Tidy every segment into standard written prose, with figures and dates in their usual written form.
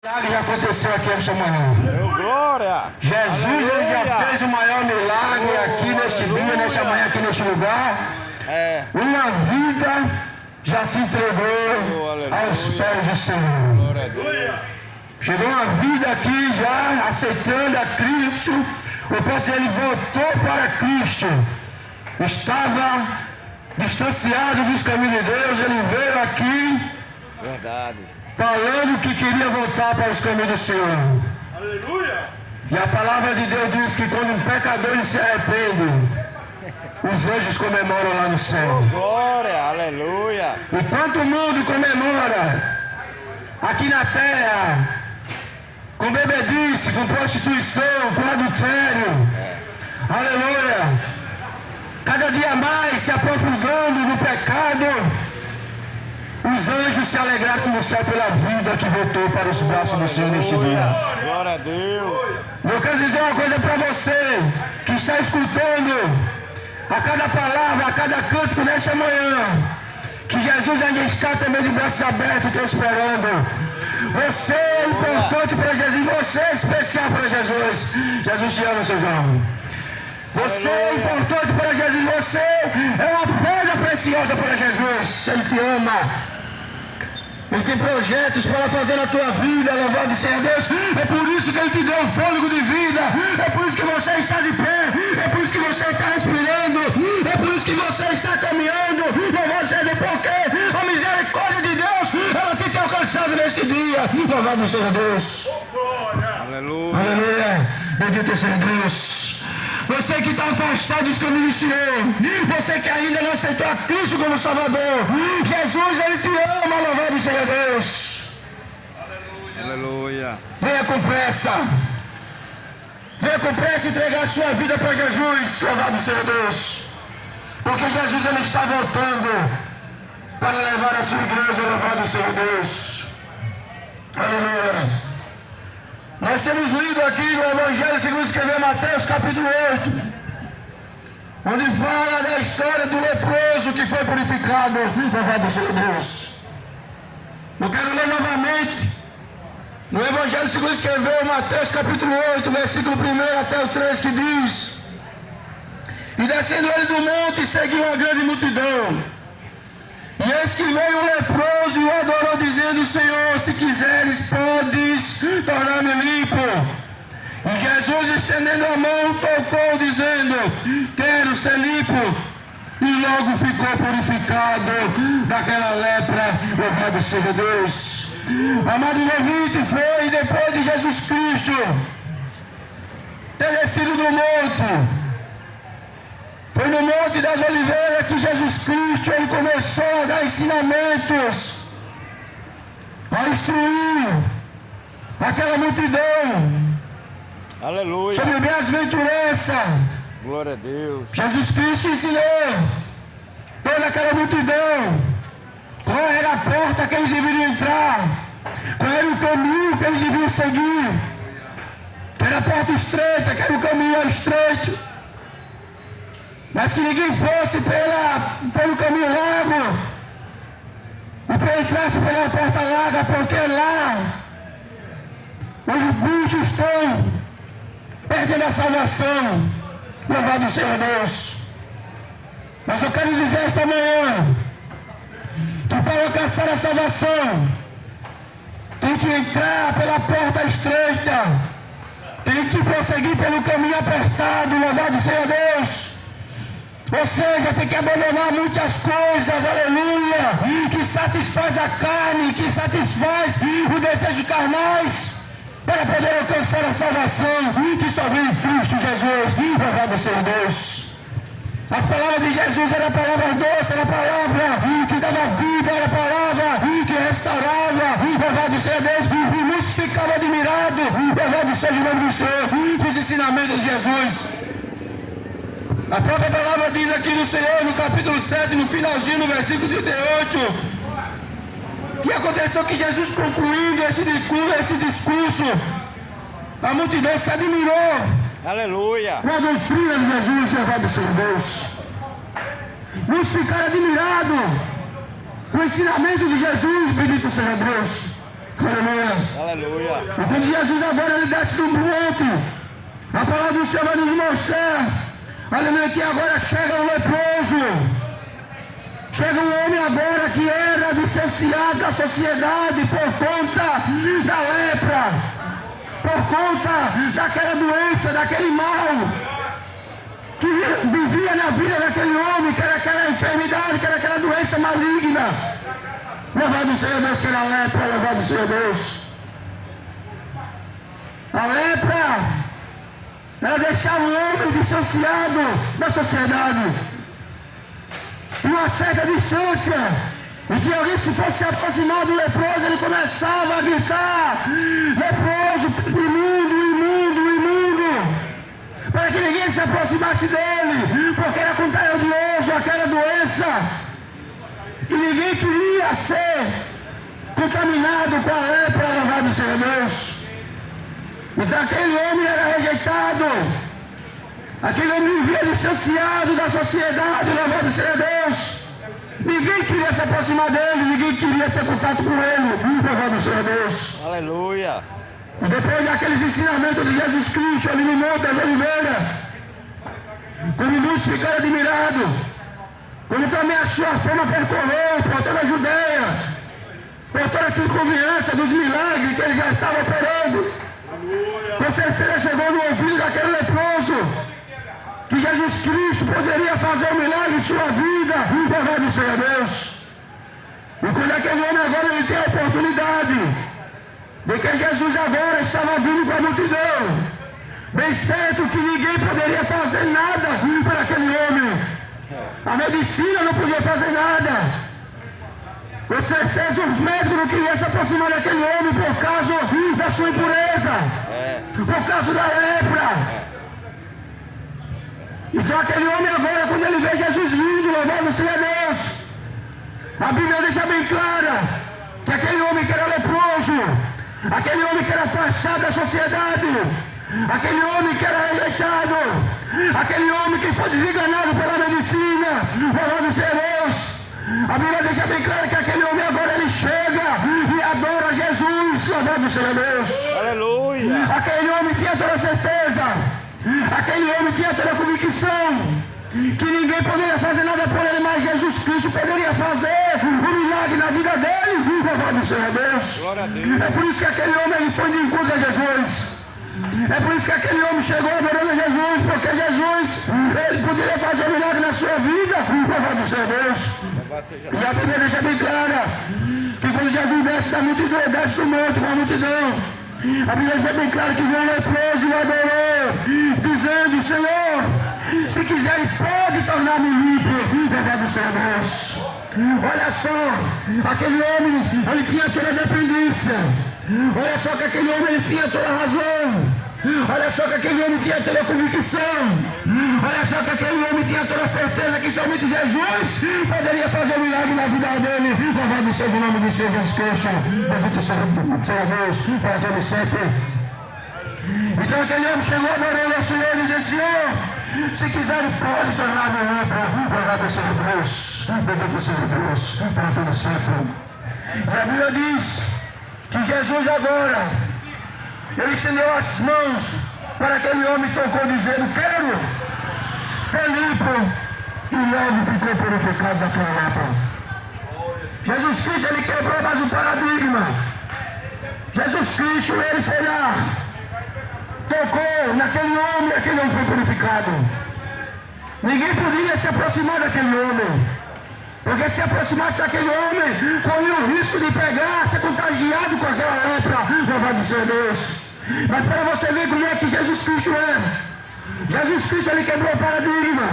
milagre já aconteceu aqui esta manhã. Glória! Jesus já fez o maior milagre aqui neste dia, nesta manhã, aqui neste lugar. Uma vida já se entregou aos pés do Senhor. Chegou uma vida aqui já aceitando a Cristo. Eu posso dizer, ele voltou para Cristo. Estava distanciado dos caminhos de Deus, ele veio aqui. Verdade. Falando que queria voltar para os caminhos do Senhor. Aleluia! E a palavra de Deus diz que quando um pecador se arrepende, os anjos comemoram lá no céu. Glória! Aleluia! Enquanto o mundo comemora aqui na terra, com bebedice, com prostituição, com adultério, aleluia, cada dia mais se aprofundando no pecado, os anjos se alegraram no céu pela vida que voltou para os braços do Senhor neste dia. Glória a Deus! Eu quero dizer uma coisa para você que está escutando a cada palavra, a cada cântico nesta manhã, que Jesus ainda está também de braços abertos te esperando. Você é importante para Jesus, você é especial para Jesus. Jesus te ama, seu João. Você é importante para Jesus, você é uma pedra preciosa para Jesus. Ele te ama. Ele tem projetos para fazer na tua vida, louvado seja Deus. É por isso que Ele te deu um fôlego de vida. É por isso que você está de pé. É por isso que você está respirando. É por isso que você está caminhando. Louvado seja Deus, porque a misericórdia de Deus, ela tem te alcançado neste dia. Louvado seja Deus. Aleluia! Aleluia. Bendito seja Deus. Você que está afastado dos caminhos do Senhor, você que ainda não aceitou a Cristo como Salvador, Jesus, Ele te ama, louvado seja Deus. Aleluia! Venha com pressa. Venha com pressa entregar a sua vida para Jesus, louvado seja Deus. Porque Jesus, Ele está voltando para levar a sua igreja, louvado seja Deus. Aleluia. Nós temos lido aqui no Evangelho segundo escreveu Mateus capítulo 8, onde fala da história do leproso que foi purificado, louvado seja Deus. Eu quero ler novamente no Evangelho segundo escreveu Mateus capítulo 8, versículo 1 até o 3, que diz: E descendo ele do monte, seguiu uma grande multidão. E eis que veio um leproso e o adorou, dizendo: Senhor, se quiseres, podes tornar-me limpo. E Jesus, estendendo a mão, tocou, dizendo: Quero ser limpo. E logo ficou purificado daquela lepra, louvado seja Deus. Amado ouvinte, foi depois de Jesus Cristo ter descido do monte. Foi no Monte das Oliveiras que Jesus Cristo ele começou a dar ensinamentos, a instruir aquela multidão. Aleluia! Sobre bem-aventurança. Glória a Deus! Jesus Cristo ensinou toda aquela multidão qual era a porta que eles deveriam entrar, qual era o caminho que eles deviam seguir. Era a porta estreita, que era o caminho estreito. Mas que ninguém fosse pelo caminho largo e para entrasse pela porta larga, porque lá os muitos estão perdendo a salvação. Louvado seja Deus. Mas eu quero dizer esta manhã que para alcançar a salvação tem que entrar pela porta estreita, tem que prosseguir pelo caminho apertado. Louvado seja Deus. Ou seja, tem que abandonar muitas coisas, aleluia, que satisfaz a carne, que satisfaz os desejos carnais, para poder alcançar a salvação que só vem em Cristo Jesus. Louvado seja Deus. As palavras de Jesus eram palavras doces, era a palavra que dava vida, era a palavra que restaurava. Louvado seja Deus. E muitos ficavam admirados, louvado seja o nome do Senhor, com os ensinamentos de Jesus. A própria palavra diz aqui no Senhor, no capítulo 7, no finalzinho, no versículo 38, que aconteceu que Jesus, concluindo esse discurso, a multidão se admirou. Aleluia! Com a doutrina de Jesus, louvado seja Deus. Muitos ficaram admirados com o ensinamento de Jesus, bendito seja Deus. Aleluia. Aleluia. E quando Jesus agora ele desce do monte, a palavra do Senhor vai nos mostrar, aleluia, que agora chega um leproso. Chega um homem agora que era distanciado da sociedade por conta da lepra, por conta daquela doença, daquele mal que vivia na vida daquele homem, que era aquela enfermidade, que era aquela doença maligna. Louvado seja Deus pela lepra, louvado seja Deus. A lepra, ela deixava o homem distanciado da sociedade. De uma certa distância, e que alguém se fosse aproximar do leproso, ele começava a gritar: leproso, imundo, imundo, imundo, para que ninguém se aproximasse dele, porque era contagioso aquela doença, e ninguém queria ser contaminado com a lepra, louvado seja Deus. Então aquele homem era rejeitado. Aquele homem vivia distanciado da sociedade, louvado seja Deus. Ninguém queria se aproximar dele, ninguém queria ter contato com ele, louvado seja Deus. Aleluia. E depois daqueles ensinamentos de Jesus Cristo ali no Monte das Oliveiras, quando muitos ficaram admirados, quando também a sua fama percorreu por toda a Judeia, por toda a circunvizinhança dos milagres que ele já estava operando, com certeza chegou no ouvido daquele leproso que Jesus Cristo poderia fazer um milagre em sua vida, louvado seja Deus. E quando aquele homem agora ele tem a oportunidade de que Jesus agora estava vindo com a multidão, bem certo que ninguém poderia fazer nada para aquele homem. A medicina não podia fazer nada. Com certeza os médicos não queriam se aproximar daquele homem por causa da sua impureza, por causa da lepra. Então aquele homem agora, quando ele vê Jesus vindo, louvado seja Deus, a Bíblia deixa bem clara que aquele homem que era leproso, aquele homem que era afastado da sociedade, aquele homem que era rejeitado, aquele homem que foi desenganado pela medicina, louvado seja Deus, a Bíblia deixa bem clara que aquele homem agora ele chega e adora Jesus, louvado seja Deus. Aleluia. Aquele homem tinha toda a certeza, aquele homem tinha toda a convicção que ninguém poderia fazer nada por ele, mas Jesus Cristo poderia fazer um milagre na vida dele, louvado seja Deus. Glória a Deus. É por isso que aquele homem ele foi de encontro a Jesus. É por isso que aquele homem chegou adorando a Jesus, porque Jesus, ele poderia fazer um milagre na sua vida, louvado seja Deus. E a Bíblia deixa bem clara que quando Jesus desce da multidão, desce do monte com a multidão, a Bíblia deixa bem claro que veio um leproso e adorou, dizendo: Senhor, se quiser pode tornar-me livre, louvado seja Deus. Olha só, aquele homem, ele tinha toda a dependência. Olha só que aquele homem ele tinha toda a razão. Olha só que aquele homem tinha toda a convicção. Olha só que aquele homem tinha toda a certeza que somente Jesus poderia fazer um milagre na vida dele. Louvado seja o nome de Jesus Cristo. Bendito seja Deus para todo sempre. Então aquele homem chegou adorando ao Senhor e disse: Senhor, se quiser pode tornar-me livre. Louvado seja Deus. Bendito seja Deus para todo sempre. E a Bíblia diz que Jesus agora, ele estendeu as mãos para aquele homem que tocou, dizendo: quero ser limpo, e logo ficou purificado daquela lepra. Jesus Cristo, ele quebrou mais um paradigma. Jesus Cristo, ele foi lá, tocou naquele homem e aquele homem foi purificado. Ninguém podia se aproximar daquele homem, porque se aproximasse daquele homem, corria o risco de pegar, ser contagiado com aquela lepra, louvado seja Deus. Mas para você ver como é que Jesus Cristo é, Jesus Cristo ele quebrou o paradigma.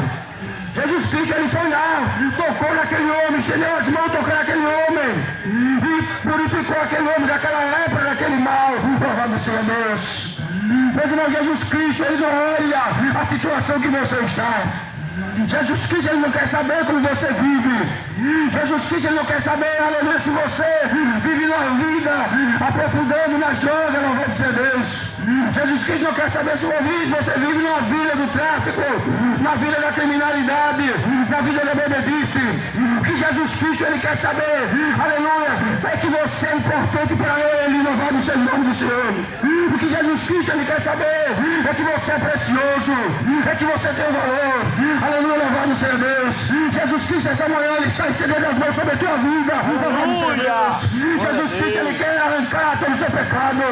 Jesus Cristo ele foi lá, tocou naquele homem, estendeu as mãos, tocou naquele homem e purificou aquele homem daquela lepra, daquele mal, louvado seja Deus. Mas irmão, Jesus Cristo ele não olha a situação que você está. Jesus Cristo, Ele não quer saber como você vive. Jesus Cristo, Ele não quer saber, aleluia, se você vive uma vida aprofundando nas drogas, louvado seja Deus. Jesus Cristo não quer saber se você vive numa vida do tráfico, na vida da criminalidade, na vida da bebedice. O que Jesus Cristo, Ele quer saber, aleluia, é que você é importante para Ele, louvado seja o nome do Senhor. O que Jesus Cristo, Ele quer saber é que você é precioso, é que você tem valor, aleluia, louvado seja Deus. Jesus Cristo, essa manhã, Ele está estendendo as mãos sobre a tua vida, louvado seja Deus. Jesus Cristo, Ele quer arrancar todo o teu pecado.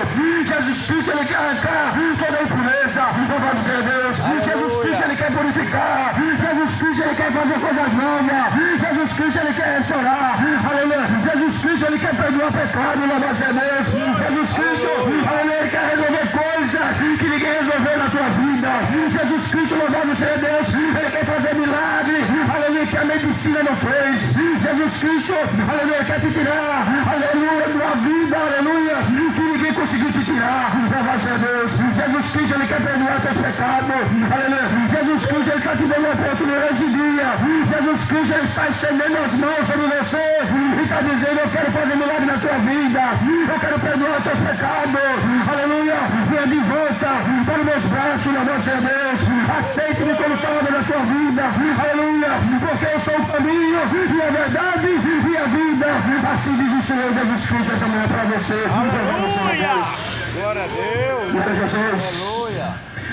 Jesus Cristo, Ele quer arrancar toda a impureza, louvado seja Deus. Jesus Cristo, Ele quer purificar. Jesus Cristo, Ele quer fazer coisas novas. Jesus Cristo, Ele quer restaurar, aleluia. Jesus Cristo, Ele quer perdoar pecado, louvado seja Deus. Jesus Cristo, aleluia, Ele quer resolver coisas que ninguém resolveu na tua vida. Jesus Cristo, louvado seja Deus, Ele quer fazer milagre, aleluia, que a medicina não fez. Jesus Cristo, aleluia, quer te tirar, aleluia, de uma vida, aleluia, que ninguém conseguiu te tirar, louvado seja Deus. Jesus Cristo, Ele quer perdoar teus pecados, aleluia. Jesus Cristo, Ele está te dando uma oportunidade esse dia. Jesus Cristo, Ele está estendendo as mãos sobre você e está dizendo: eu quero fazer milagre na tua vida, eu quero perdoar teus pecados, aleluia. Venha de volta para os meus braços, louvado seja Deus. Aceite-me como Salvador da tua vida, aleluia, porque eu sou o caminho e a verdade e a vida. Assim diz o Senhor Jesus Cristo essa manhã para você. Aleluia! Glória a Deus! Glória a Jesus. Aleluia!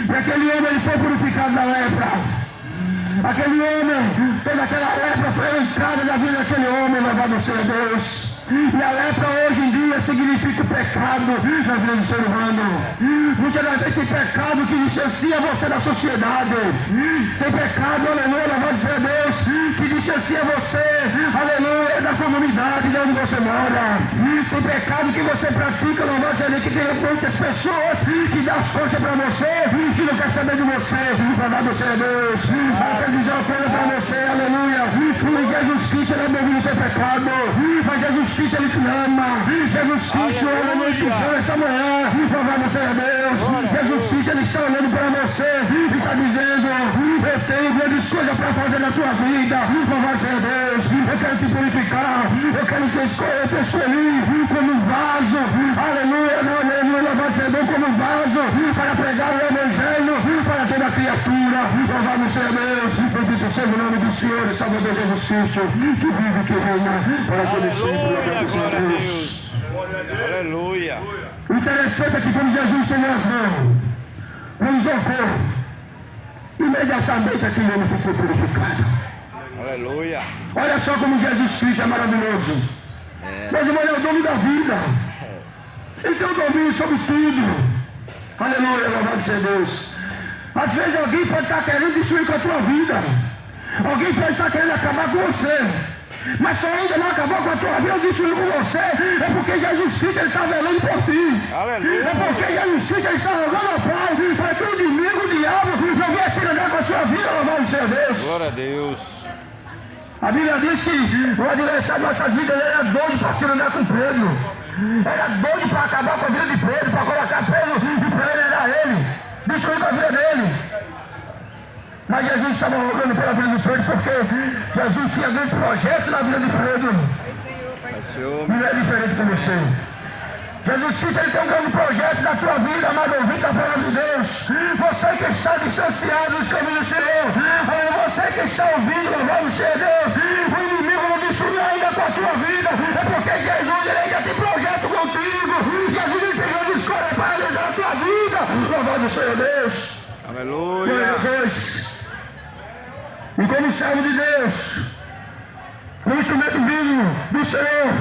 E aquele homem, ele foi purificado da lepra. Aquele homem, toda aquela lepra foi arrancada da vida daquele homem, louvado seja Deus. E a lepra hoje em dia significa pecado na vida do ser humano. Muitas das vezes tem pecado que distancia você da sociedade. Tem pecado, aleluia, louvado seja Deus, que distancia você, aleluia, da comunidade de onde você mora. Tem pecado que você pratica, louvado seja Deus, que tem muitas pessoas que dão força para você, que não quer saber de você, louvado seja Deus. Eu quero dizer uma coisa para você, aleluia, que Jesus Cristo é bem-vindo ao teu pecado, mas Jesus Cristo, Ele te ama. Jesus Cristo, aleluia, te ama essa manhã, louvado seja Deus. Jesus Cristo, Ele está olhando para você e está dizendo: eu tenho grandes coisas para fazer na tua vida, louvado seja Deus. Eu quero te purificar, eu quero te escolher como um vaso, aleluia, louvado seja Deus, como um vaso para pregar o Evangelho para toda criatura, louvado seja Deus. Bendito seja o nome do Senhor e Salvador Jesus Cristo, que vive e que reina para todo sempre. Glória a Deus! Aleluia! O interessante é que quando Jesus tem as mãos, quando tocou, imediatamente aquele homem ficou purificado. Aleluia! Olha só como Jesus Cristo é maravilhoso. Mas ele é o dono da vida. Ele tem o domínio sobre tudo. Aleluia, louvado seja Deus. Às vezes alguém pode estar querendo destruir com a tua vida. Alguém pode estar querendo acabar com você. Mas se ainda não acabou com a tua vida, destruiu com você, é porque Jesus Cristo, Ele está velando por ti. Aleluia. É porque Jesus Cristo, Ele está rogando ao Pai para que o inimigo, o diabo, não venha se andar com a sua vida, louvado seja Deus. Glória a Deus. A Bíblia diz que o adversário de nossas vidas era doido para se andar com Pedro. Era doido para acabar com a vida de Pedro, para colocar Pedro e para ele era ele. Destruir com a vida dele. Mas Jesus estava rogando pela vida de Pedro, porque Jesus tinha grandes projetos na vida de Pedro. Não é diferente com você. Jesus Cristo, Ele tem um grande projeto na tua vida, amado ouvinte, a palavra de Deus. Você que está distanciado dos caminhos do Senhor, você que está ouvindo, louvado seja Deus, o inimigo não destruiu ainda com a tua vida, é porque Jesus, Ele ainda tem projeto contigo. Jesus, Ele tem grande escolha para realizar a tua vida, louvado seja Deus. Aleluia. Jesus. E como servo de Deus, como instrumento vivo do Senhor,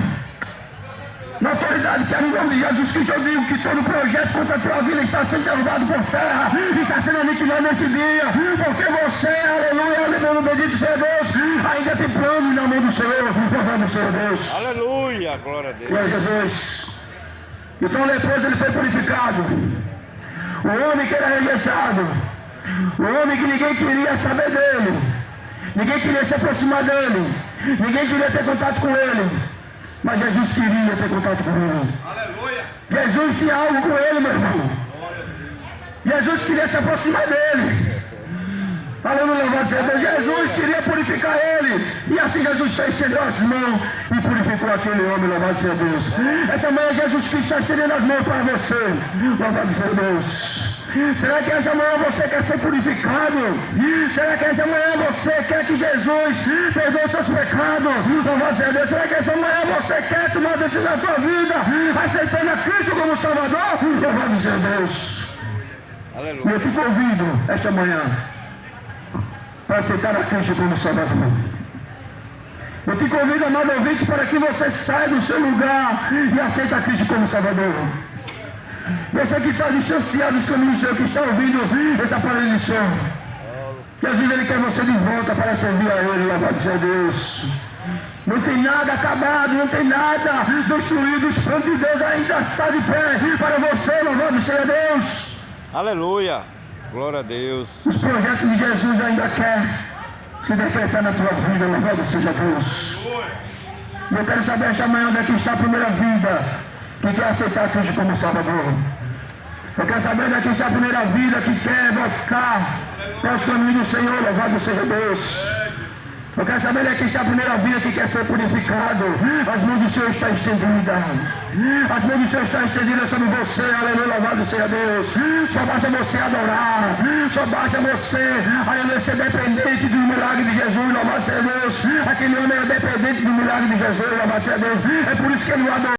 na autoridade que é no nome de Jesus Cristo, eu digo que todo projeto contra a tua vida está sendo derrubado por terra, está sendo aniquilado nesse dia, porque você, aleluia, aleluia, bendito seja Deus, ainda tem plano na mão do Senhor, louvado seja Deus. Aleluia, glória a Deus. Glória a Jesus. Então o leproso, ele foi purificado. O homem que era rejeitado, o homem que ninguém queria saber dele, ninguém queria se aproximar dele, ninguém queria ter contato com ele, mas Jesus queria ter contato com ele. Aleluia. Jesus tinha algo com ele, meu irmão. Jesus queria se aproximar dele. Aleluia, louvado seja Deus. Jesus queria purificar ele. E assim Jesus estendeu as mãos e purificou aquele homem, louvado seja Deus. Essa manhã Jesus Cristo está estendendo as mãos para você, louvado seja Deus. Será que essa manhã você quer ser purificado? Será que essa manhã você quer que Jesus perdoe seus pecados? Louvado seja Deus. Será que essa manhã você quer tomar decisão da sua vida, aceitando a Cristo como Salvador? Louvado seja Deus. Aleluia. E eu te convido esta manhã para aceitar a Cristo como Salvador. Eu te convido, amado ouvinte, para que você saia do seu lugar e aceite a Cristo como Salvador. Você que está distanciado do caminho do Senhor, que está ouvindo essa palavra de som, Jesus, Ele quer você de volta para servir a Ele, louvado seja Deus. Não tem nada acabado, não tem nada destruído, o Espírito de Deus ainda está de pé para você, louvado seja Deus. Aleluia. Glória a Deus. Os projetos de Jesus ainda quer se decretar na tua vida, louvado seja Deus. Eu quero saber esta manhã onde é que está a primeira vida que quer aceitar Cristo como Salvador. Eu quero saber onde é que está a primeira vida que quer voltar para os caminhos do Senhor, louvado seja Deus. Eu quero saber onde é que está a primeira vida que quer ser purificado. As mãos do Senhor estão estendidas. As mãos do Senhor estão estendidas sobre você, aleluia, louvado seja Deus. Só basta você adorar, só basta você, aleluia, ser dependente do milagre de Jesus, louvado seja Deus. Aquele homem era dependente do milagre de Jesus, louvado seja Deus. É por isso que ele o adorou.